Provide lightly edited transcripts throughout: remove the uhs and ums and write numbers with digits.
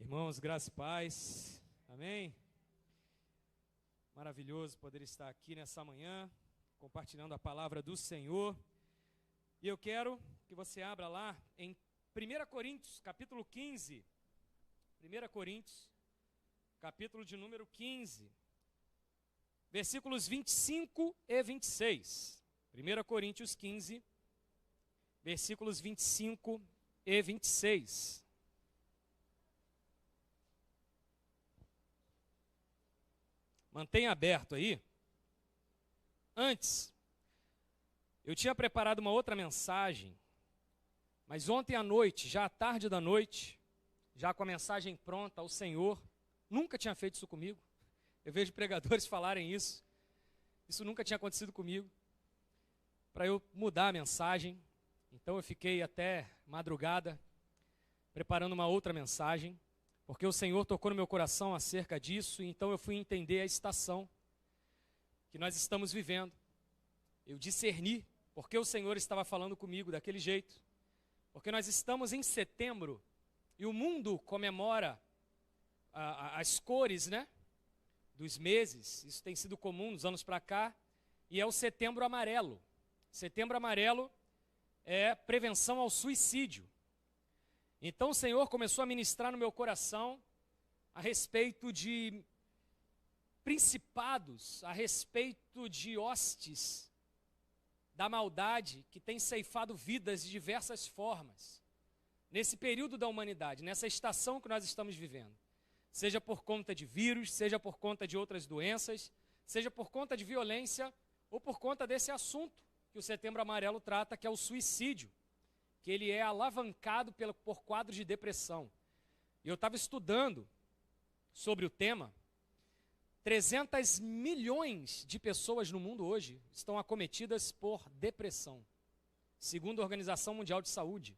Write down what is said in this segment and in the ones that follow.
Irmãos, graça e paz, amém? Maravilhoso poder estar aqui nessa manhã, compartilhando a palavra do Senhor. E eu quero que você abra lá em 1 Coríntios, capítulo 15. 1 Coríntios, capítulo de número 15, versículos 25 e 26. 1 Coríntios 15, versículos 25 e 26. Mantenha aberto aí. Antes, eu tinha preparado uma outra mensagem, mas ontem à noite, já à tarde da noite, já com a mensagem pronta ao Senhor, nunca tinha feito isso comigo. Eu vejo pregadores falarem isso. Isso nunca tinha acontecido comigo. Para eu mudar a mensagem, então eu fiquei até madrugada preparando uma outra mensagem, porque o Senhor tocou no meu coração acerca disso, e então eu fui entender a estação que nós estamos vivendo. Eu discerni porque o Senhor estava falando comigo daquele jeito. Porque nós estamos em setembro e o mundo comemora as cores, né, dos meses. Isso tem sido comum nos anos para cá, e é o Setembro Amarelo. Setembro Amarelo é prevenção ao suicídio. Então o Senhor começou a ministrar no meu coração a respeito de principados, a respeito de hostes da maldade que tem ceifado vidas de diversas formas, nesse período da humanidade, nessa estação que nós estamos vivendo. Seja por conta de vírus, seja por conta de outras doenças, seja por conta de violência, ou por conta desse assunto que o Setembro Amarelo trata, que é o suicídio, que ele é alavancado por quadros de depressão. E eu estava estudando sobre o tema. 300 milhões de pessoas no mundo hoje estão acometidas por depressão, segundo a Organização Mundial de Saúde.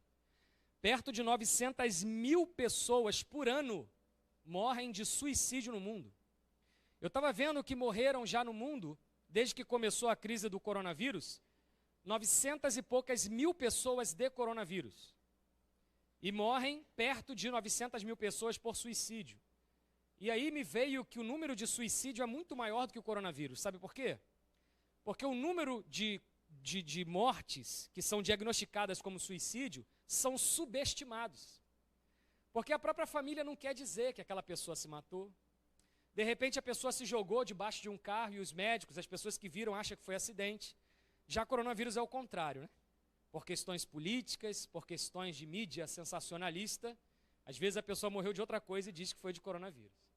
Perto de 900 mil pessoas por ano morrem de suicídio no mundo. Eu estava vendo que morreram já no mundo, desde que começou a crise do coronavírus, 900 e poucas mil pessoas de coronavírus. E morrem perto de 900 mil pessoas por suicídio. E aí me veio que o número de suicídio é muito maior do que o coronavírus. Sabe por quê? Porque o número de mortes que são diagnosticadas como suicídio são subestimados. Porque a própria família não quer dizer que aquela pessoa se matou. De repente a pessoa se jogou debaixo de um carro e os médicos, as pessoas que viram, acham que foi acidente. Já coronavírus é o contrário, né? Por questões políticas, por questões de mídia sensacionalista, às vezes a pessoa morreu de outra coisa e diz que foi de coronavírus.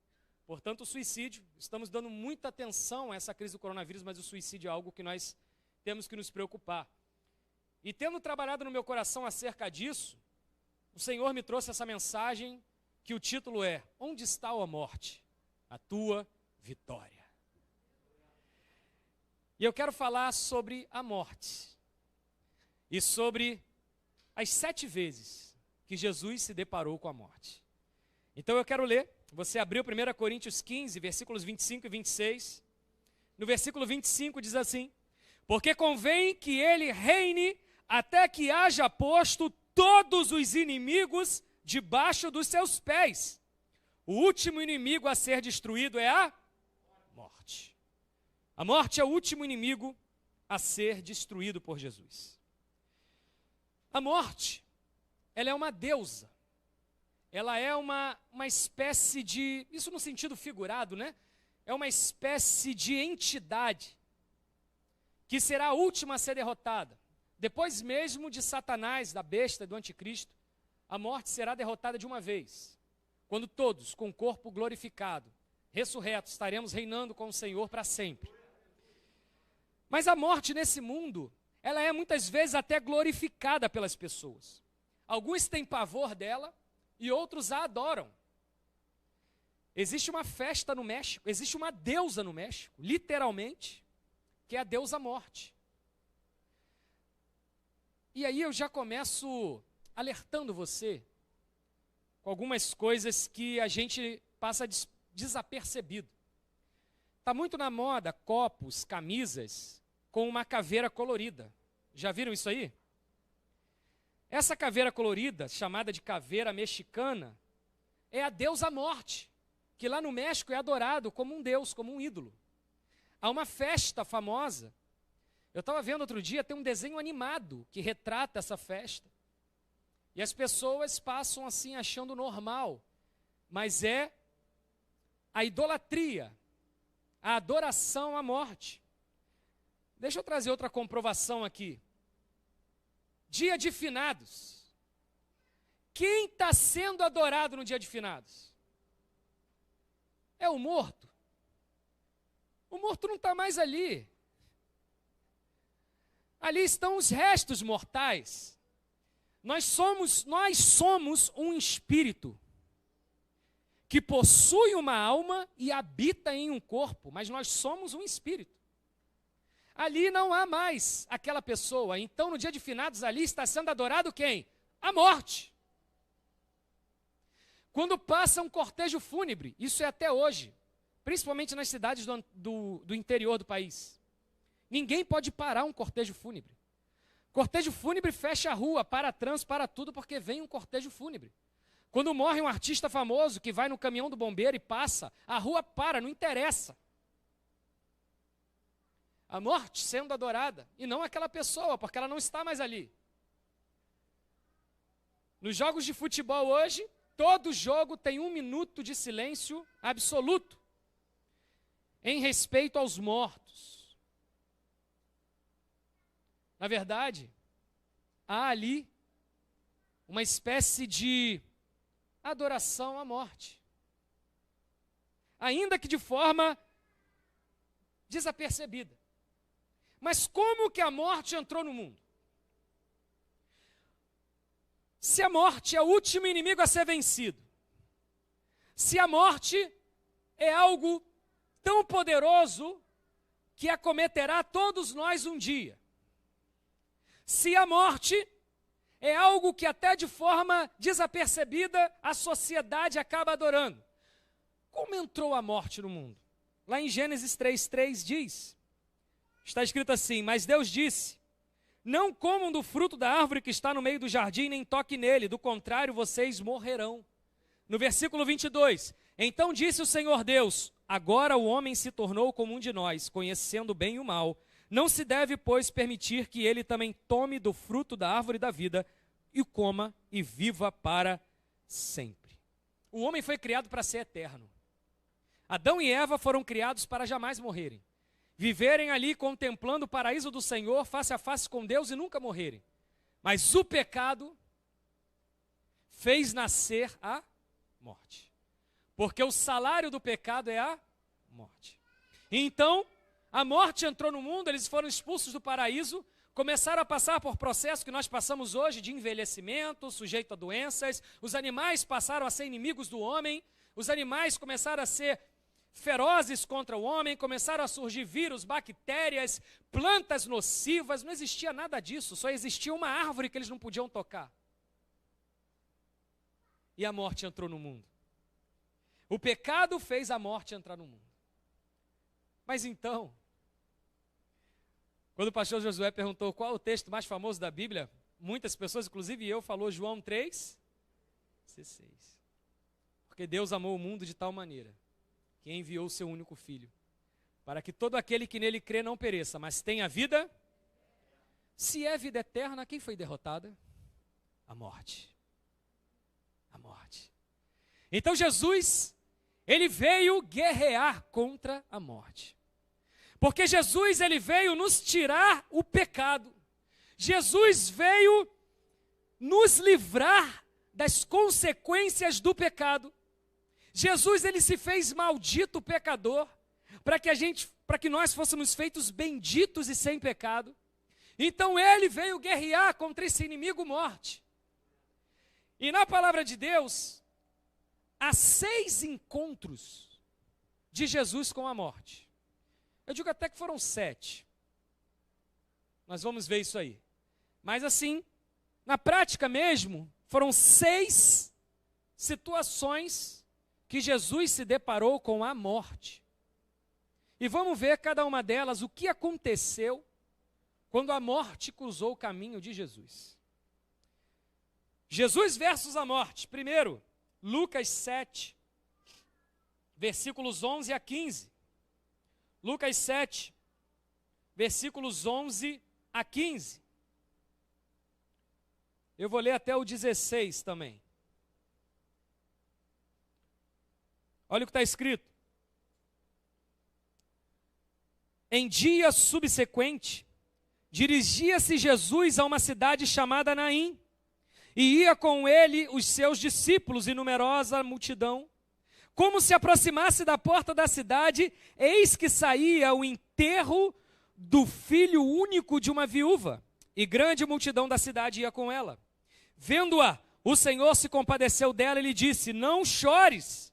Portanto, o suicídio, estamos dando muita atenção a essa crise do coronavírus, mas o suicídio é algo que nós temos que nos preocupar. E tendo trabalhado no meu coração acerca disso, o Senhor me trouxe essa mensagem que o título é: Onde está, ó morte, a tua vitória? E eu quero falar sobre a morte e sobre as 7 vezes que Jesus se deparou com a morte. Então eu quero ler, você abriu 1 Coríntios 15, versículos 25 e 26. No versículo 25 diz assim: Porque convém que ele reine até que haja posto todos os inimigos debaixo dos seus pés. O último inimigo a ser destruído é a morte. A morte é o último inimigo a ser destruído por Jesus. A morte, ela é uma deusa. Ela é uma espécie de, isso no sentido figurado, né? É uma espécie de entidade que será a última a ser derrotada. Depois mesmo de Satanás, da besta, do anticristo, a morte será derrotada de uma vez. Quando todos, com o corpo glorificado, ressurretos, estaremos reinando com o Senhor para sempre. Mas a morte nesse mundo, ela é muitas vezes até glorificada pelas pessoas. Alguns têm pavor dela e outros a adoram. Existe uma festa no México, existe uma deusa no México, literalmente, que é a deusa morte. E aí eu já começo alertando você com algumas coisas que a gente passa desapercebido. Está muito na moda copos, camisas com uma caveira colorida. Já viram isso aí? Essa caveira colorida, chamada de caveira mexicana, é a deusa morte, que lá no México é adorado como um deus, como um ídolo. Há uma festa famosa. Eu estava vendo outro dia, tem um desenho animado que retrata essa festa. E as pessoas passam assim achando normal, mas é a idolatria, a adoração à morte. Deixa eu trazer outra comprovação aqui. Dia de finados. Quem está sendo adorado no dia de finados? É o morto. O morto não está mais ali. Ali estão os restos mortais. Nós somos um espírito que possui uma alma e habita em um corpo, mas nós somos um espírito. Ali não há mais aquela pessoa. Então, no dia de finados, ali está sendo adorado quem? A morte. Quando passa um cortejo fúnebre, isso é até hoje, principalmente nas cidades do interior do país. Ninguém pode parar um cortejo fúnebre. Cortejo fúnebre fecha a rua, para trânsito, para tudo, porque vem um cortejo fúnebre. Quando morre um artista famoso que vai no caminhão do bombeiro e passa, a rua para, não interessa. A morte sendo adorada, e não aquela pessoa, porque ela não está mais ali. Nos jogos de futebol hoje, todo jogo tem 1 minuto de silêncio absoluto, em respeito aos mortos. Na verdade, há ali uma espécie de adoração à morte. Ainda que de forma desapercebida. Mas como que a morte entrou no mundo? Se a morte é o último inimigo a ser vencido, se a morte é algo tão poderoso que acometerá todos nós um dia, se a morte é algo que até de forma desapercebida a sociedade acaba adorando, como entrou a morte no mundo? Lá em Gênesis 3:3 diz, está escrito assim: mas Deus disse, não comam do fruto da árvore que está no meio do jardim, nem toquem nele, do contrário vocês morrerão. No versículo 22, então disse o Senhor Deus, agora o homem se tornou como um de nós, conhecendo o bem e o mal. Não se deve, pois, permitir que ele também tome do fruto da árvore da vida e coma e viva para sempre. O homem foi criado para ser eterno. Adão e Eva foram criados para jamais morrerem. Viverem ali contemplando o paraíso do Senhor, face a face com Deus e nunca morrerem. Mas o pecado fez nascer a morte. Porque o salário do pecado é a morte. Então, a morte entrou no mundo, eles foram expulsos do paraíso, começaram a passar por processos que nós passamos hoje de envelhecimento, sujeito a doenças, os animais passaram a ser inimigos do homem, os animais começaram a ser ferozes contra o homem, começaram a surgir vírus, bactérias, plantas nocivas, não existia nada disso, só existia uma árvore que eles não podiam tocar. E a morte entrou no mundo. O pecado fez a morte entrar no mundo. Mas então, quando o pastor Josué perguntou qual é o texto mais famoso da Bíblia, muitas pessoas, inclusive eu, falou João 3:16. Porque Deus amou o mundo de tal maneira que enviou o seu único filho, para que todo aquele que nele crê não pereça, mas tenha vida. Se é vida eterna, quem foi derrotada? A morte. A morte. Então Jesus, ele veio guerrear contra a morte. Porque Jesus, ele veio nos tirar o pecado. Jesus veio nos livrar das consequências do pecado. Jesus, ele se fez maldito pecador, para que nós fôssemos feitos benditos e sem pecado. Então ele veio guerrear contra esse inimigo morte. E na palavra de Deus, há 6 encontros de Jesus com a morte. Eu digo até que foram 7. Nós vamos ver isso aí. Mas assim, na prática mesmo, foram 6 situações que Jesus se deparou com a morte. E vamos ver cada uma delas, o que aconteceu quando a morte cruzou o caminho de Jesus. Jesus versus a morte. Primeiro, Lucas 7, versículos 11 a 15. Lucas 7, versículos 11 a 15. Eu vou ler até o 16 também. Olha o que está escrito. Em dia subsequente, dirigia-se Jesus a uma cidade chamada Naim, e ia com ele os seus discípulos e numerosa multidão. Como se aproximasse da porta da cidade, eis que saía o enterro do filho único de uma viúva, e grande multidão da cidade ia com ela. Vendo-a, o Senhor se compadeceu dela e lhe disse: não chores.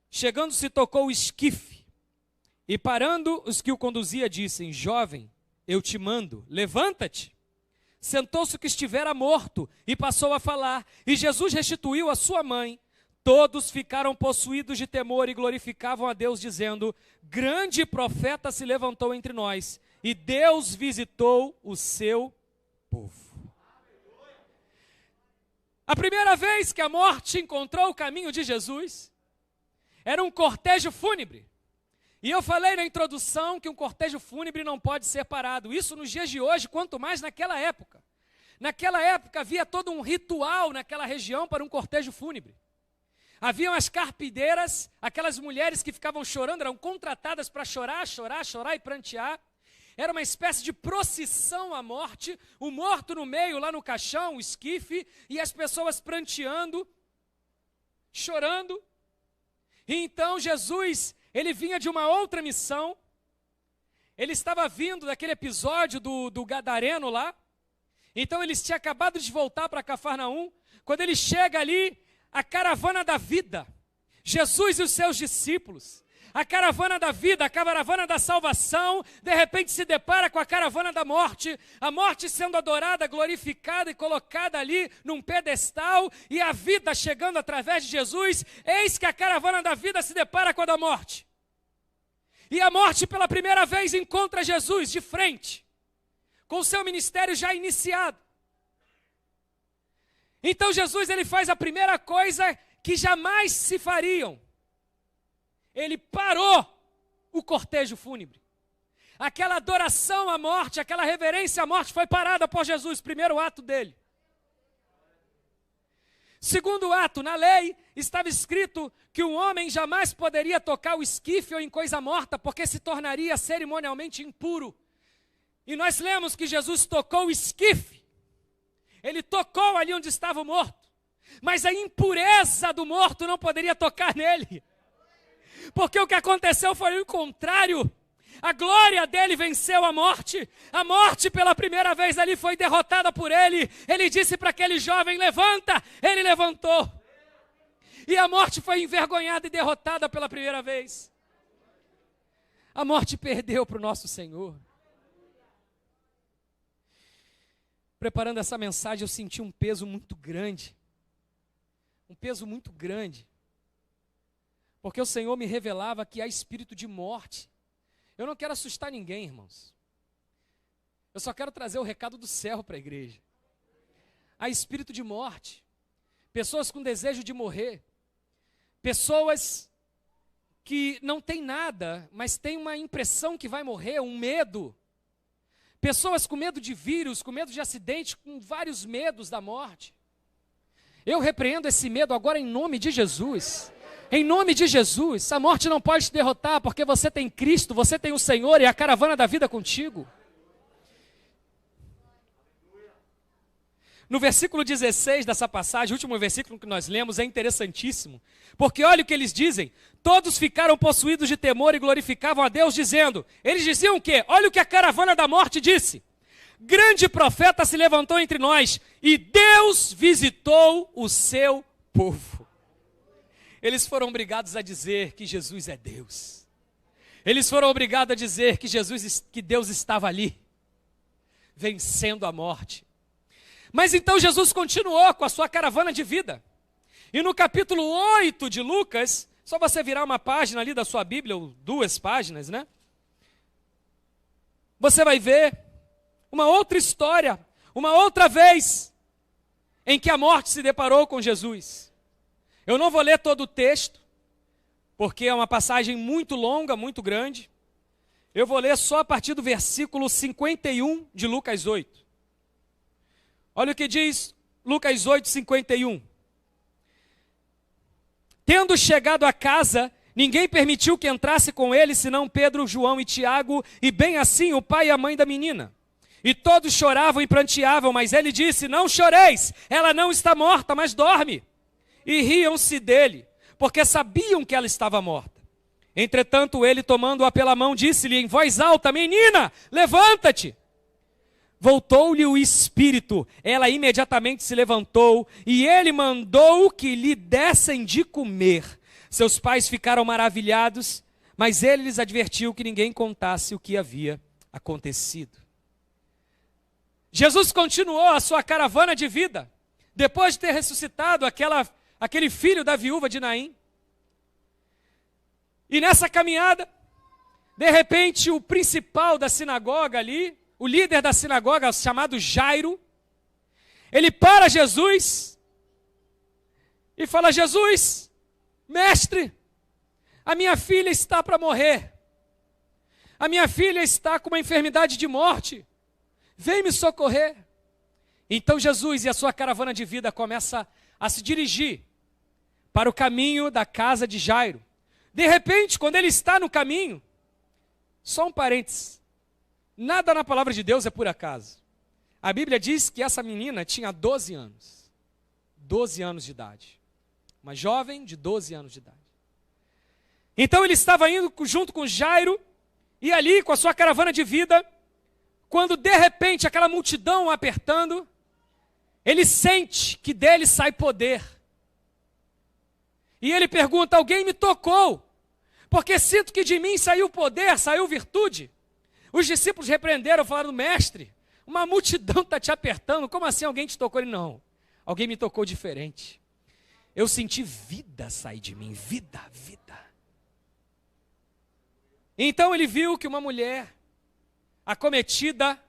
Chegando-se, tocou o esquife, e parando os que o conduzia, dissem: jovem, eu te mando, levanta-te. Sentou-se o que estivera morto, e passou a falar, e Jesus restituiu a sua mãe. Todos ficaram possuídos de temor e glorificavam a Deus, dizendo: grande profeta se levantou entre nós, e Deus visitou o seu povo. A primeira vez que a morte encontrou o caminho de Jesus, era um cortejo fúnebre. E eu falei na introdução que um cortejo fúnebre não pode ser parado. Isso nos dias de hoje, quanto mais naquela época. Naquela época havia todo um ritual naquela região para um cortejo fúnebre. Haviam as carpideiras, aquelas mulheres que ficavam chorando, eram contratadas para chorar, chorar, chorar e prantear. Era uma espécie de procissão à morte, o morto no meio, lá no caixão, o esquife, e as pessoas pranteando, chorando. E então Jesus, ele vinha de uma outra missão. Ele estava vindo daquele episódio do Gadareno lá. Então ele tinha acabado de voltar para Cafarnaum. Quando ele chega ali, a caravana da vida, Jesus e os seus discípulos, a caravana da vida, a caravana da salvação, de repente se depara com a caravana da morte, a morte sendo adorada, glorificada e colocada ali num pedestal, e a vida chegando através de Jesus. Eis que a caravana da vida se depara com a da morte. E a morte pela primeira vez encontra Jesus de frente, com o seu ministério já iniciado. Então Jesus, ele faz a primeira coisa que jamais se fariam. Ele parou o cortejo fúnebre. Aquela adoração à morte, aquela reverência à morte foi parada por Jesus, primeiro ato dele. Segundo ato, na lei estava escrito que um homem jamais poderia tocar o esquife ou em coisa morta, porque se tornaria cerimonialmente impuro. E nós lemos que Jesus tocou o esquife. Ele tocou ali onde estava o morto. Mas a impureza do morto não poderia tocar nele. Porque o que aconteceu foi o contrário. A glória dele venceu a morte. A morte pela primeira vez ali foi derrotada por ele. Ele disse para aquele jovem: levanta. Ele levantou. E a morte foi envergonhada e derrotada pela primeira vez. A morte perdeu para o nosso Senhor. Preparando essa mensagem, eu senti um peso muito grande. Um peso muito grande. Porque o Senhor me revelava que há espírito de morte. Eu não quero assustar ninguém, irmãos. Eu só quero trazer o recado do céu para a igreja. Há espírito de morte. Pessoas com desejo de morrer. Pessoas que não têm nada, mas têm uma impressão que vai morrer, um medo. Pessoas com medo de vírus, com medo de acidente, com vários medos da morte. Eu repreendo esse medo agora em nome de Jesus. Em nome de Jesus, a morte não pode te derrotar, porque você tem Cristo, você tem o Senhor e a caravana da vida contigo. No versículo 16 dessa passagem, o último versículo que nós lemos, é interessantíssimo. Porque olha o que eles dizem. Todos ficaram possuídos de temor e glorificavam a Deus, dizendo... Eles diziam o quê? Olha o que a caravana da morte disse. Grande profeta se levantou entre nós, e Deus visitou o seu povo. Eles foram obrigados a dizer que Jesus é Deus. Eles foram obrigados a dizer que Deus estava ali, vencendo a morte. Mas então Jesus continuou com a sua caravana de vida. E no capítulo 8 de Lucas, só você virar uma página ali da sua Bíblia, ou 2 páginas, né? Você vai ver uma outra história, uma outra vez em que a morte se deparou com Jesus. Eu não vou ler todo o texto, porque é uma passagem muito longa, muito grande. Eu vou ler só a partir do versículo 51 de Lucas 8. Olha o que diz Lucas 8, 51. Tendo chegado a casa, ninguém permitiu que entrasse com ele, senão Pedro, João e Tiago, e bem assim o pai e a mãe da menina. E todos choravam e pranteavam, mas ele disse: não choreis, ela não está morta, mas dorme. E riam-se dele, porque sabiam que ela estava morta. Entretanto, ele, tomando-a pela mão, disse-lhe em voz alta: menina, levanta-te. Voltou-lhe o espírito, ela imediatamente se levantou, e ele mandou que lhe dessem de comer. Seus pais ficaram maravilhados, mas ele lhes advertiu que ninguém contasse o que havia acontecido. Jesus continuou a sua caravana de vida, depois de ter ressuscitado aquele filho da viúva de Naim. E nessa caminhada, de repente, o principal da sinagoga ali, o líder da sinagoga, chamado Jairo, ele para Jesus e fala: Jesus, mestre, a minha filha está para morrer. A minha filha está com uma enfermidade de morte. Vem me socorrer. Então Jesus e a sua caravana de vida começa a se dirigir para o caminho da casa de Jairo. De repente, quando ele está no caminho, só um parênteses, nada na palavra de Deus é por acaso. A Bíblia diz que essa menina tinha 12 anos. 12 anos de idade. Uma jovem de 12 anos de idade. Então ele estava indo junto com Jairo, e ali com a sua caravana de vida, quando de repente aquela multidão o apertando, ele sente que dele sai poder. E ele pergunta: alguém me tocou? Porque sinto que de mim saiu poder, saiu virtude. Os discípulos repreenderam, falaram: mestre, uma multidão está te apertando, como assim alguém te tocou? Ele: não, alguém me tocou diferente. Eu senti vida sair de mim, vida, vida. Então ele viu que uma mulher acometida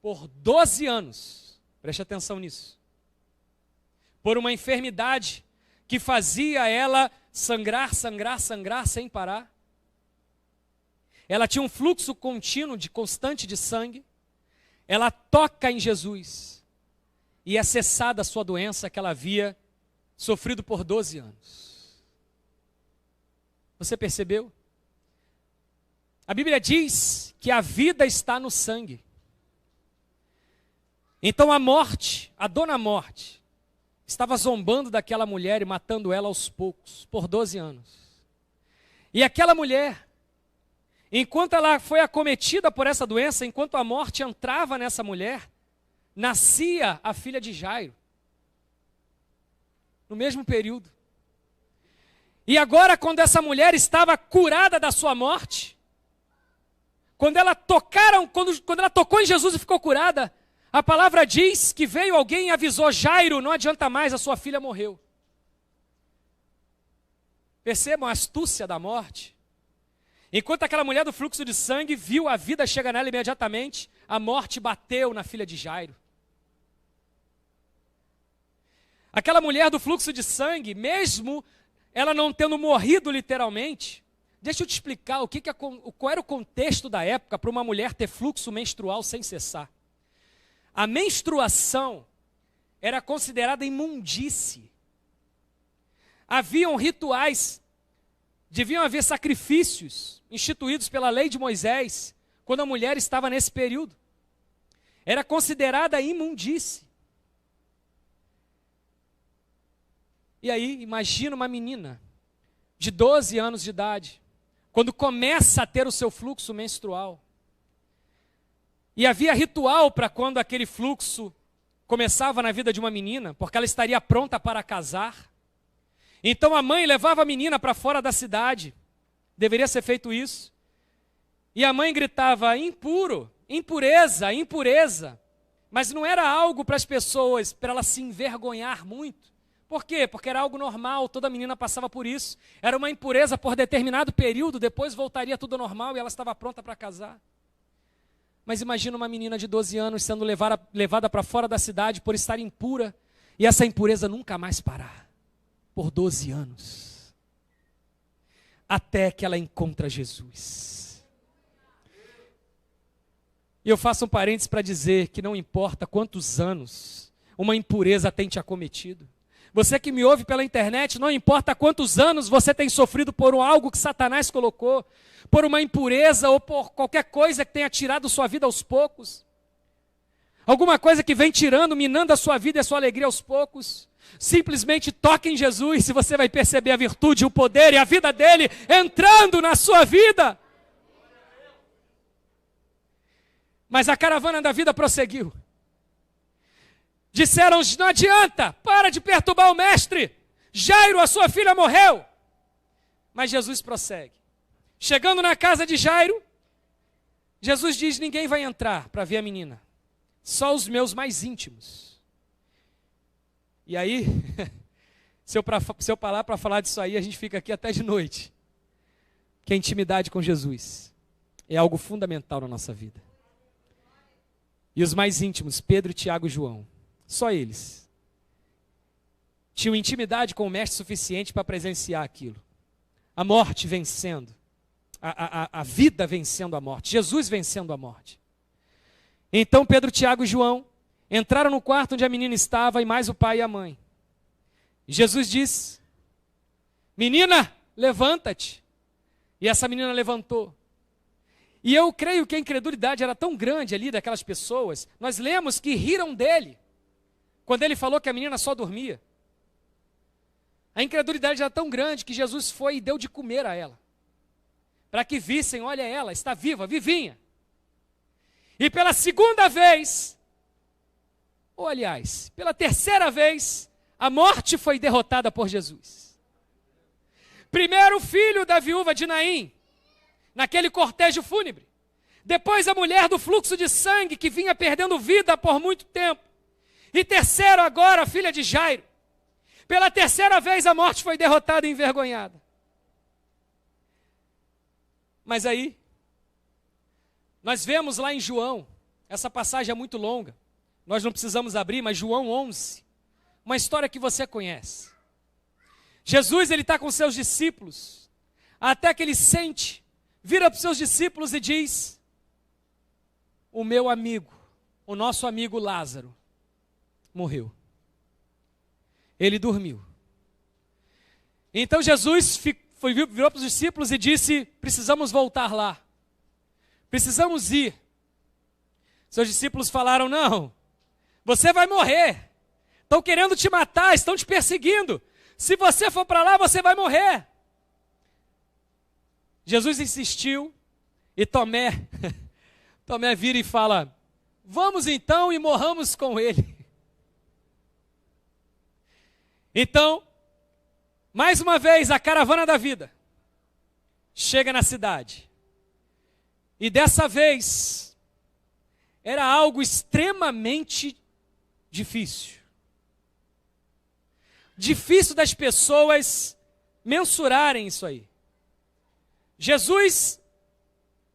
por 12 anos, preste atenção nisso, por uma enfermidade que fazia ela sangrar, sangrar, sangrar sem parar. Ela tinha um fluxo contínuo, constante de sangue. Ela toca em Jesus e é cessada a sua doença que ela havia sofrido por 12 anos. Você percebeu? A Bíblia diz que a vida está no sangue. Então a morte, a dona morte, estava zombando daquela mulher e matando ela aos poucos, por 12 anos. E aquela mulher, enquanto ela foi acometida por essa doença, enquanto a morte entrava nessa mulher, nascia a filha de Jairo. No mesmo período. E agora, quando essa mulher estava curada da sua morte, quando ela tocou em Jesus e ficou curada, a palavra diz que veio alguém e avisou: Jairo, não adianta mais, a sua filha morreu. Percebam a astúcia da morte. Enquanto aquela mulher do fluxo de sangue viu a vida chegar nela imediatamente, a morte bateu na filha de Jairo. Aquela mulher do fluxo de sangue, mesmo ela não tendo morrido literalmente, deixa eu te explicar qual era o contexto da época para uma mulher ter fluxo menstrual sem cessar. A menstruação era considerada imundície. Haviam rituais, deviam haver sacrifícios instituídos pela lei de Moisés, quando a mulher estava nesse período. Era considerada imundície. E aí, imagina uma menina de 12 anos de idade, quando começa a ter o seu fluxo menstrual. E havia ritual para quando aquele fluxo começava na vida de uma menina, porque ela estaria pronta para casar. Então a mãe levava a menina para fora da cidade. Deveria ser feito isso. E a mãe gritava: impuro, impureza, impureza. Mas não era algo para as pessoas, para elas se envergonhar muito. Por quê? Porque era algo normal, toda menina passava por isso. Era uma impureza por determinado período, depois voltaria tudo normal e ela estava pronta para casar. Mas imagina uma menina de 12 anos sendo levada para fora da cidade por estar impura, e essa impureza nunca mais parar. por 12 anos, até que ela encontra Jesus. E eu faço um parênteses para dizer que não importa quantos anos uma impureza tem te acometido. Você que me ouve pela internet, não importa quantos anos você tem sofrido por algo que Satanás colocou, por uma impureza ou por qualquer coisa que tenha tirado sua vida aos poucos. Alguma coisa que vem tirando, minando a sua vida e a sua alegria aos poucos. Simplesmente toque em Jesus e você vai perceber a virtude, o poder e a vida dele entrando na sua vida. Mas a caravana da vida prosseguiu. Disseram, não adianta, para de perturbar o mestre. Jairo, a sua filha morreu. Mas Jesus prossegue. Chegando na casa de Jairo, Jesus diz, ninguém vai entrar para ver a menina. Só os meus mais íntimos. E aí, se eu parar para falar disso aí, a gente fica aqui até de noite. Que a intimidade com Jesus é algo fundamental na nossa vida. E os mais íntimos, Pedro, Tiago e João, só eles tinham intimidade com o mestre suficiente para presenciar aquilo. A morte vencendo, a vida vencendo a morte, Jesus vencendo a morte. Então Pedro, Tiago e João entraram no quarto onde a menina estava, e mais o pai e a mãe. E Jesus disse, menina, levanta-te. E essa menina levantou. E eu creio que a incredulidade era tão grande ali daquelas pessoas, nós lemos que riram dele, quando ele falou que a menina só dormia. A incredulidade era tão grande que Jesus foi e deu de comer a ela, para que vissem, olha ela, está viva, vivinha. E pela segunda vez, ou aliás, pela terceira vez, a morte foi derrotada por Jesus. Primeiro o filho da viúva de Naim, naquele cortejo fúnebre. Depois a mulher do fluxo de sangue, que vinha perdendo vida por muito tempo. E terceiro agora a filha de Jairo. Pela terceira vez a morte foi derrotada e envergonhada. Mas aí, nós vemos lá em João, essa passagem é muito longa, nós não precisamos abrir, mas João 11, uma história que você conhece. Jesus, ele está com seus discípulos, até que ele sente, vira para os seus discípulos e diz, o meu amigo, o nosso amigo Lázaro, morreu. Ele dormiu. Então Jesus virou para os discípulos e disse, precisamos voltar lá. Precisamos ir. Seus discípulos falaram, não, você vai morrer. Estão querendo te matar, estão te perseguindo. Se você for para lá, você vai morrer. Jesus insistiu e Tomé vira e fala, vamos então e morramos com ele. Então, mais uma vez, a caravana da vida chega na cidade. E dessa vez, era algo extremamente difícil. Difícil das pessoas mensurarem isso aí. Jesus,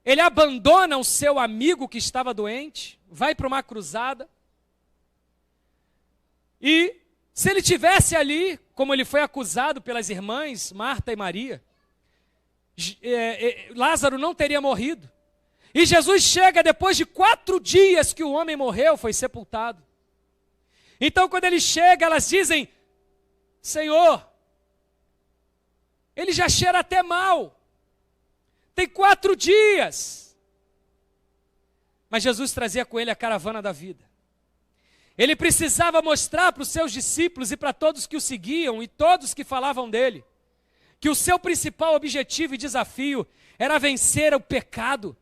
ele abandona o seu amigo que estava doente, vai para uma cruzada. E se ele tivesse ali, como ele foi acusado pelas irmãs, Marta e Maria, Lázaro não teria morrido. E Jesus chega depois de 4 dias que o homem morreu, foi sepultado. Então quando ele chega, elas dizem, Senhor, ele já cheira até mal. Tem 4 dias. Mas Jesus trazia com ele a caravana da vida. Ele precisava mostrar para os seus discípulos e para todos que o seguiam e todos que falavam dele, que o seu principal objetivo e desafio era vencer o pecado,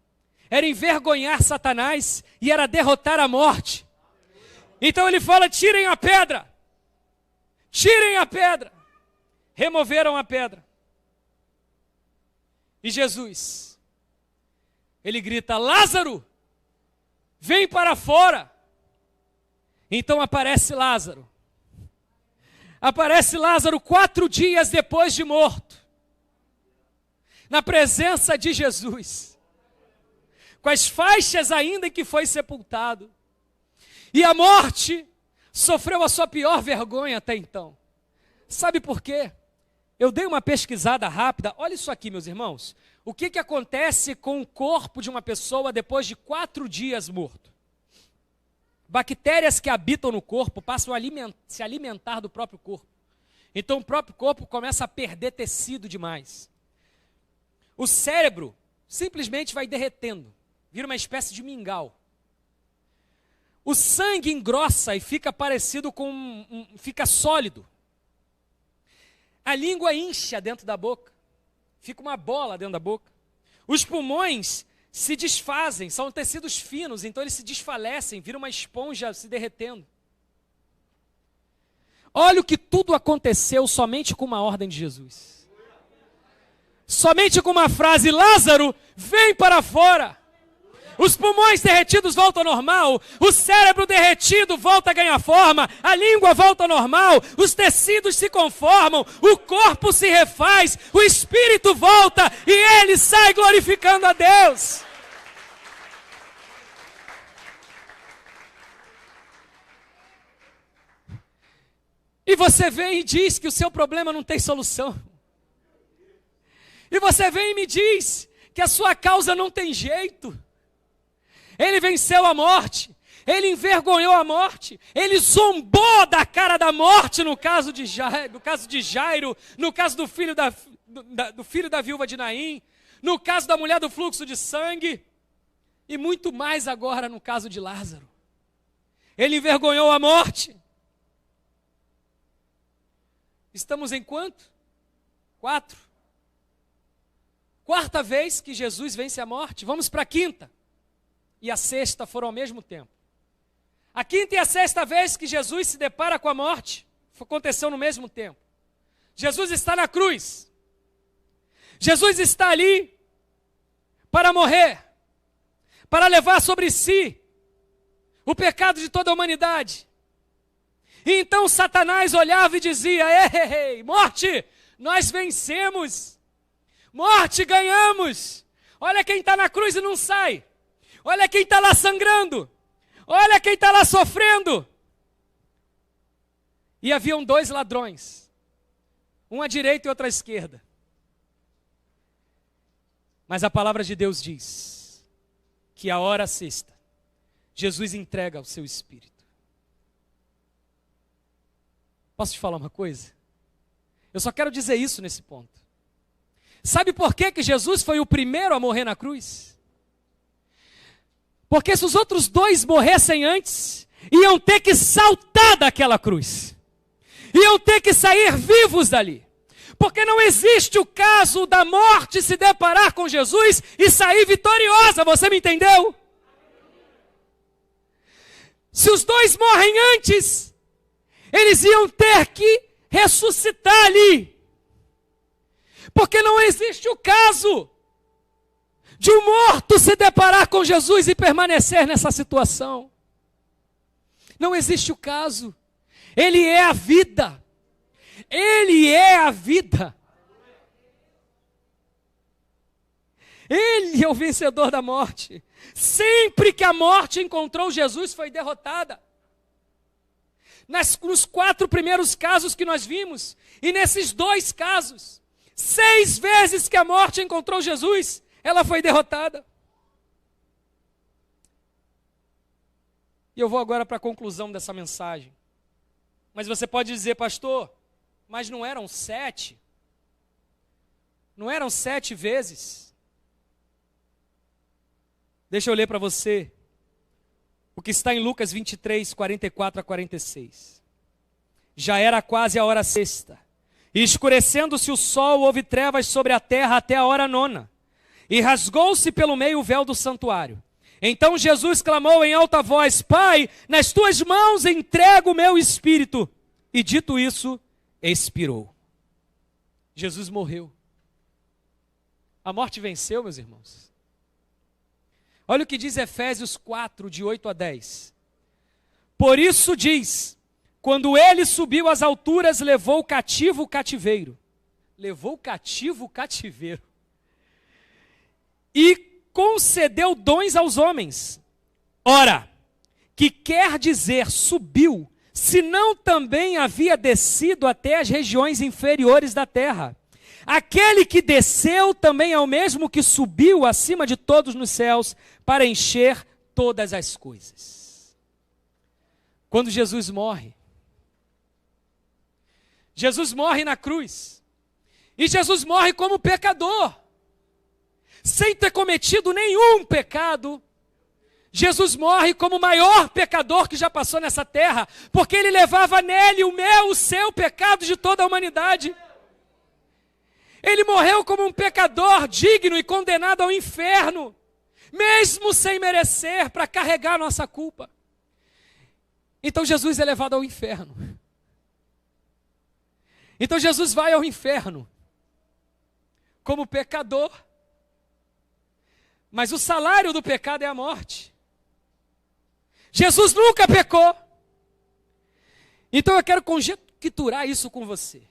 era envergonhar Satanás e era derrotar a morte. Então ele fala, tirem a pedra. Tirem a pedra. Removeram a pedra. E Jesus, ele grita, Lázaro, vem para fora. Então aparece Lázaro. Aparece Lázaro 4 dias depois de morto. Na presença de Jesus. Com as faixas ainda em que foi sepultado. E a morte sofreu a sua pior vergonha até então. Sabe por quê? Eu dei uma pesquisada rápida. Olha isso aqui, meus irmãos. O que acontece com o corpo de uma pessoa depois de 4 dias morto? Bactérias que habitam no corpo passam a se alimentar do próprio corpo. Então o próprio corpo começa a perder tecido demais. O cérebro simplesmente vai derretendo, vira uma espécie de mingau. O sangue engrossa e fica parecido com fica sólido. A língua incha dentro da boca, fica uma bola dentro da boca. Os pulmões se desfazem, são tecidos finos, então eles se desfalecem, viram uma esponja se derretendo. Olha o que tudo aconteceu somente com uma ordem de Jesus. Somente com uma frase: Lázaro, vem para fora. Os pulmões derretidos voltam ao normal, o cérebro derretido volta a ganhar forma, a língua volta ao normal, os tecidos se conformam, o corpo se refaz, o espírito volta e ele sai glorificando a Deus. E você vem e diz que o seu problema não tem solução. E você vem e me diz que a sua causa não tem jeito. Ele venceu a morte, ele envergonhou a morte, ele zombou da cara da morte no caso de Jairo, no caso do filho da viúva de Naim, no caso da mulher do fluxo de sangue, e muito mais agora no caso de Lázaro. Ele envergonhou a morte. Estamos em quanto? 4. Quarta vez que Jesus vence a morte. Vamos para a quinta. E a sexta foram ao mesmo tempo. A quinta e a sexta vez que Jesus se depara com a morte, aconteceu no mesmo tempo. Jesus está na cruz. Jesus está ali para morrer, para levar sobre si o pecado de toda a humanidade. E então Satanás olhava e dizia: ei, morte, nós vencemos. Morte, ganhamos. Olha quem está na cruz e não sai. Olha quem está lá sangrando. Olha quem está lá sofrendo. E haviam 2 ladrões. Um à direita e outro à esquerda. Mas a palavra de Deus diz que a hora sexta, Jesus entrega o seu espírito. Posso te falar uma coisa? Eu só quero dizer isso nesse ponto. Sabe por que Jesus foi o primeiro a morrer na cruz? Porque se os outros 2 morressem antes, iam ter que saltar daquela cruz. Iam ter que sair vivos dali. Porque não existe o caso da morte se deparar com Jesus e sair vitoriosa, você me entendeu? Se os 2 morrem antes, eles iam ter que ressuscitar ali. Porque não existe o caso de um morto se deparar com Jesus e permanecer nessa situação. Não existe o caso. Ele é a vida. Ele é a vida. Ele é o vencedor da morte. Sempre que a morte encontrou Jesus, foi derrotada. Nos 4 primeiros casos que nós vimos, e nesses 2 casos, 6 vezes que a morte encontrou Jesus, ela foi derrotada. E eu vou agora para a conclusão dessa mensagem. Mas você pode dizer: pastor, mas não eram 7? Não eram 7 vezes? Deixa eu ler para você o que está em Lucas 23, 44 a 46. Já era quase a hora sexta, e escurecendo-se o sol, houve trevas sobre a terra até a hora 9. E rasgou-se pelo meio o véu do santuário. Então Jesus clamou em alta voz: Pai, nas tuas mãos entrego o meu espírito. E dito isso, expirou. Jesus morreu. A morte venceu, meus irmãos. Olha o que diz Efésios 4, de 8 a 10. Por isso diz: quando ele subiu às alturas, levou cativo o cativeiro. Levou cativo o cativeiro. E concedeu dons aos homens. Ora, que quer dizer subiu, se não também havia descido até as regiões inferiores da terra. Aquele que desceu também é o mesmo que subiu acima de todos nos céus para encher todas as coisas. Quando Jesus morre na cruz, e Jesus morre como pecador, sem ter cometido nenhum pecado. Jesus morre como o maior pecador que já passou nessa terra, porque ele levava nele o meu, o seu pecado de toda a humanidade. Ele morreu como um pecador digno e condenado ao inferno, mesmo sem merecer, para carregar a nossa culpa. Então Jesus é levado ao inferno. Então Jesus vai ao inferno como pecador, mas o salário do pecado é a morte. Jesus nunca pecou. Então eu quero conjecturar isso com você.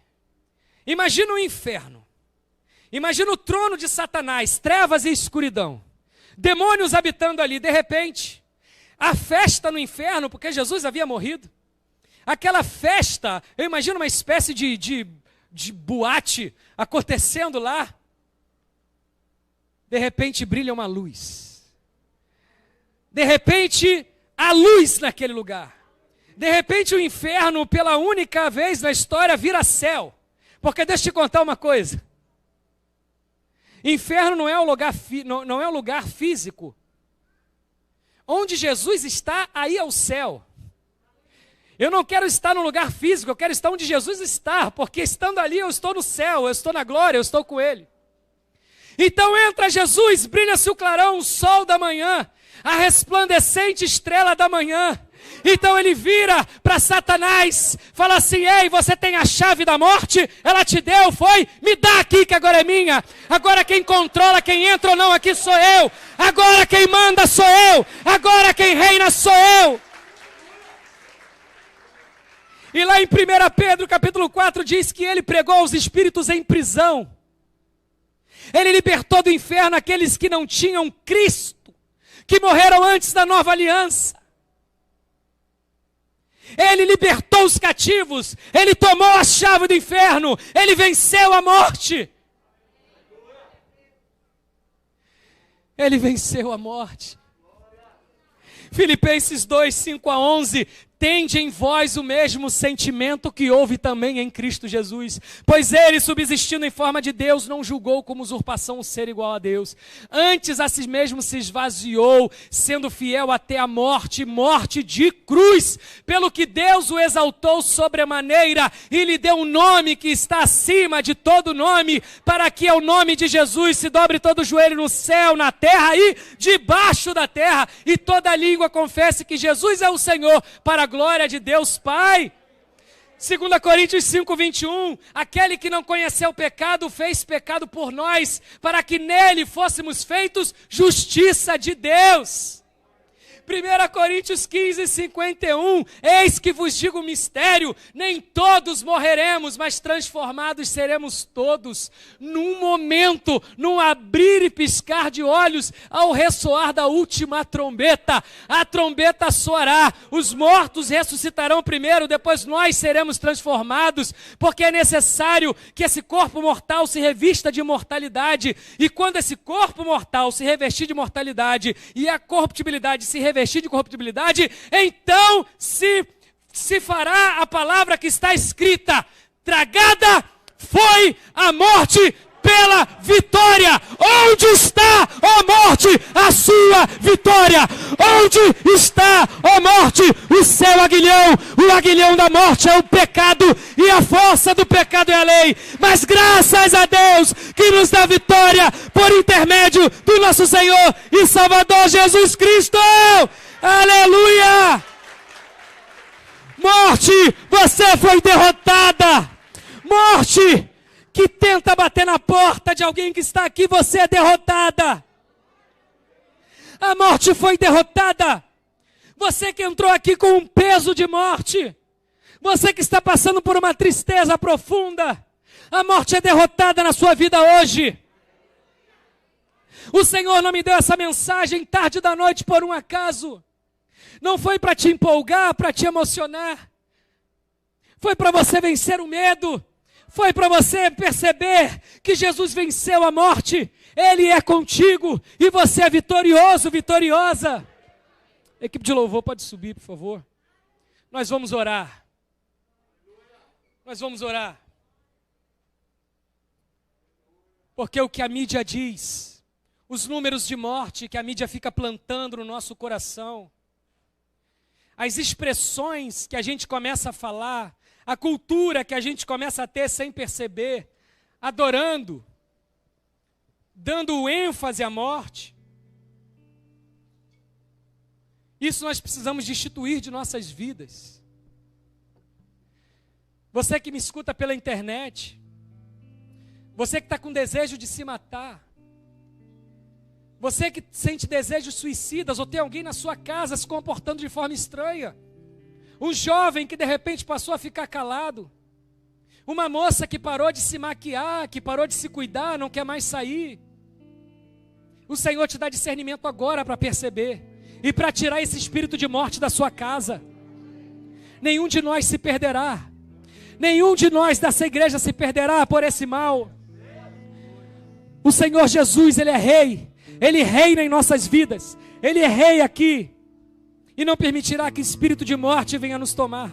Imagina o inferno. Imagina o trono de Satanás, trevas e escuridão. Demônios habitando ali. De repente, a festa no inferno, porque Jesus havia morrido. Aquela festa, eu imagino uma espécie de boate acontecendo lá. De repente brilha uma luz. De repente, há luz naquele lugar. De repente o inferno, pela única vez na história, vira céu. Porque deixa eu te contar uma coisa. Inferno não é um lugar físico. Onde Jesus está, aí é o céu. Eu não quero estar num lugar físico, eu quero estar onde Jesus está, porque estando ali eu estou no céu, eu estou na glória, eu estou com Ele. Então entra Jesus, brilha-se o clarão, o sol da manhã, a resplandecente estrela da manhã. Então ele vira para Satanás, fala assim: ei, você tem a chave da morte? Ela te deu, foi? Me dá aqui que agora é minha. Agora quem controla, quem entra ou não aqui sou eu. Agora quem manda sou eu. Agora quem reina sou eu. E lá em 1 Pedro capítulo 4 diz que ele pregou aos espíritos em prisão. Ele libertou do inferno aqueles que não tinham Cristo, que morreram antes da nova aliança. Ele libertou os cativos, ele tomou a chave do inferno, ele venceu a morte. Ele venceu a morte. Filipenses 2, 5-11, tende em vós o mesmo sentimento que houve também em Cristo Jesus. Pois ele, subsistindo em forma de Deus, não julgou como usurpação o ser igual a Deus. Antes a si mesmo se esvaziou, sendo fiel até a morte, morte de cruz. Pelo que Deus o exaltou sobremaneira e lhe deu um nome que está acima de todo nome, para que ao nome de Jesus se dobre todo o joelho no céu, na terra e debaixo da terra, e toda língua confesse que Jesus é o Senhor, para a glória de Deus Pai. 2 Coríntios 5, 21, aquele que não conheceu o pecado, fez pecado por nós, para que nele fôssemos feitos justiça de Deus. 1 Coríntios 15, 51, eis que vos digo um mistério, nem todos morreremos, mas transformados seremos todos, num momento, num abrir e piscar de olhos, ao ressoar da última trombeta. A trombeta soará, os mortos ressuscitarão primeiro, depois nós seremos transformados, porque é necessário que esse corpo mortal se revista de imortalidade, e quando esse corpo mortal se revestir de mortalidade, e a corruptibilidade se revestir de corruptibilidade, então se fará a palavra que está escrita: tragada foi a morte pela vitória. Onde está, ó morte, a sua vitória? Onde está, ó morte, o seu aguilhão? O aguilhão da morte é o pecado, e a força do pecado é a lei. Mas graças a Deus que nos dá vitória por intermédio do nosso Senhor e Salvador Jesus Cristo. Aleluia! Morte, você foi derrotada. Morte que tenta bater na porta de alguém que está aqui, você é derrotada. A morte foi derrotada. Você que entrou aqui com um peso de morte, você que está passando por uma tristeza profunda, a morte é derrotada na sua vida hoje. O Senhor não me deu essa mensagem tarde da noite por um acaso. Não foi para te empolgar, para te emocionar. Foi para você vencer o medo. Foi para você perceber que Jesus venceu a morte. Ele é contigo e você é vitorioso, vitoriosa. Equipe de louvor, pode subir, por favor. Nós vamos orar. Nós vamos orar. Porque o que a mídia diz, os números de morte que a mídia fica plantando no nosso coração, as expressões que a gente começa a falar, a cultura que a gente começa a ter sem perceber, adorando, dando ênfase à morte. Isso nós precisamos destituir de nossas vidas. Você que me escuta pela internet, você que está com desejo de se matar, você que sente desejos suicidas, ou tem alguém na sua casa se comportando de forma estranha, um jovem que de repente passou a ficar calado, uma moça que parou de se maquiar, que parou de se cuidar, não quer mais sair. O Senhor te dá discernimento agora para perceber e para tirar esse espírito de morte da sua casa. Nenhum de nós se perderá, nenhum de nós dessa igreja se perderá por esse mal. O Senhor Jesus, Ele é Rei, Ele reina em nossas vidas, Ele é Rei aqui, e não permitirá que espírito de morte venha nos tomar.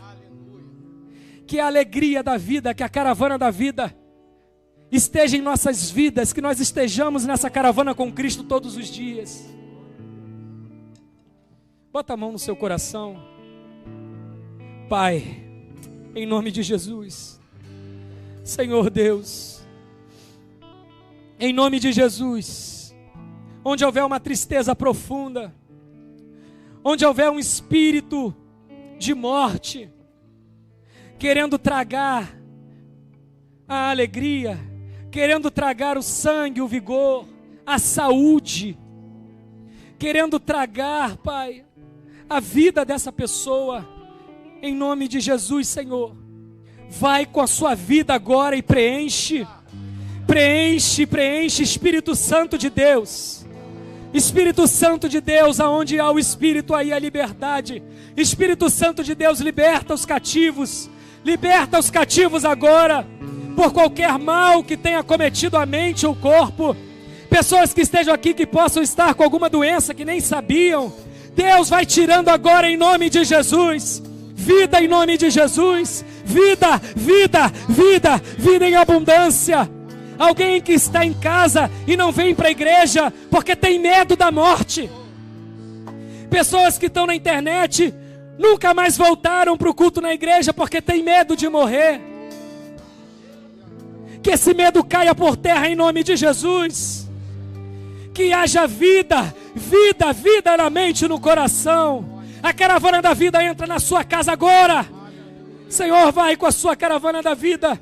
Que a alegria da vida, que a caravana da vida esteja em nossas vidas, que nós estejamos nessa caravana com Cristo todos os dias. Bota a mão no seu coração. Pai, em nome de Jesus, Senhor Deus, em nome de Jesus, onde houver uma tristeza profunda, onde houver um espírito de morte, querendo tragar a alegria, querendo tragar o sangue, o vigor, a saúde, querendo tragar, Pai, a vida dessa pessoa, em nome de Jesus, Senhor, vai com a sua vida agora e preenche, Espírito Santo de Deus. Espírito Santo de Deus, aonde há o Espírito, aí há liberdade. Espírito Santo de Deus, liberta os cativos agora, por qualquer mal que tenha cometido a mente ou o corpo. Pessoas que estejam aqui que possam estar com alguma doença que nem sabiam, Deus vai tirando agora em nome de Jesus. Vida em nome de Jesus, vida, vida, vida, vida em abundância. Alguém que está em casa e não vem para a igreja porque tem medo da morte. Pessoas que estão na internet, nunca mais voltaram para o culto na igreja porque tem medo de morrer. Que esse medo caia por terra em nome de Jesus. Que haja vida, vida, vida na mente e no coração. A caravana da vida entra na sua casa agora. Senhor, vai com a sua caravana da vida.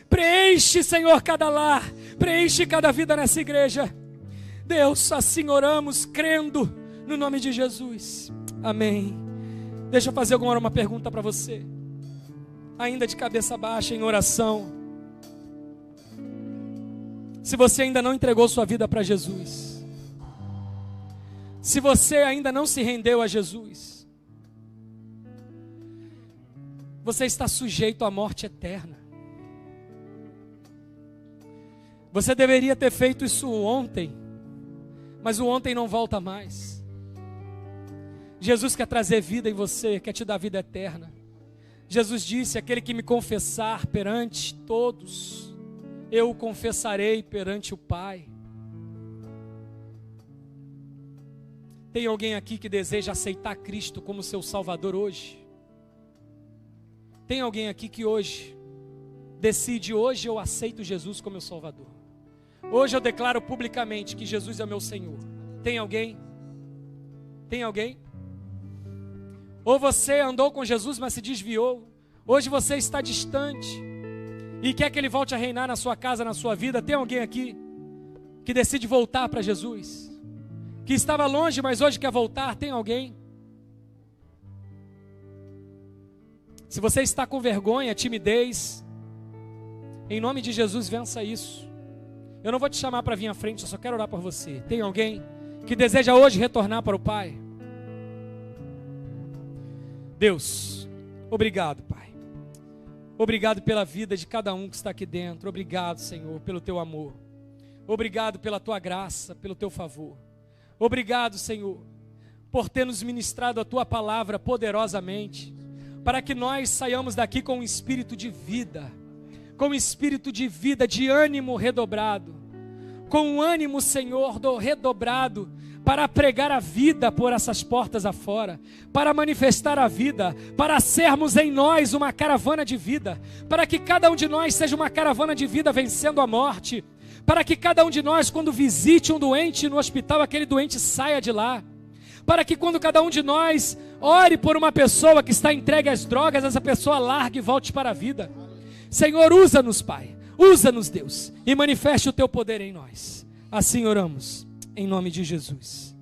Preenche, Senhor, cada lar. Preenche cada vida nessa igreja. Deus, assim oramos, crendo no nome de Jesus. Amém. Deixa eu fazer agora uma pergunta para você. Ainda de cabeça baixa, em oração. Se você ainda não entregou sua vida para Jesus, se você ainda não se rendeu a Jesus, você está sujeito à morte eterna. Você deveria ter feito isso ontem, mas o ontem não volta mais. Jesus quer trazer vida em você, quer te dar vida eterna. Jesus disse: aquele que me confessar perante todos, eu o confessarei perante o Pai. Tem alguém aqui que deseja aceitar Cristo como seu Salvador hoje? Tem alguém aqui que hoje decide: hoje eu aceito Jesus como meu Salvador? Hoje eu declaro publicamente que Jesus é o meu Senhor. Tem alguém? Tem alguém? Ou você andou com Jesus, mas se desviou. Hoje você está distante e quer que Ele volte a reinar na sua casa, na sua vida. Tem alguém aqui que decide voltar para Jesus? Que estava longe, mas hoje quer voltar? Tem alguém? Se você está com vergonha, timidez, em nome de Jesus, vença isso. Eu não vou te chamar para vir à frente, eu só quero orar por você. Tem alguém que deseja hoje retornar para o Pai? Deus, obrigado, Pai. Obrigado pela vida de cada um que está aqui dentro. Obrigado, Senhor, pelo teu amor. Obrigado pela tua graça, pelo teu favor. Obrigado, Senhor, por ter nos ministrado a tua palavra poderosamente, para que nós saiamos daqui com um espírito de vida, com um espírito de vida, de ânimo redobrado, com um ânimo, Senhor, redobrado, para pregar a vida por essas portas afora, para manifestar a vida, para sermos em nós uma caravana de vida, para que cada um de nós seja uma caravana de vida vencendo a morte, para que cada um de nós, quando visite um doente no hospital, aquele doente saia de lá, para que quando cada um de nós ore por uma pessoa que está entregue às drogas, essa pessoa largue e volte para a vida. Senhor, usa-nos, Pai, usa-nos, Deus, e manifeste o teu poder em nós. Assim oramos, em nome de Jesus.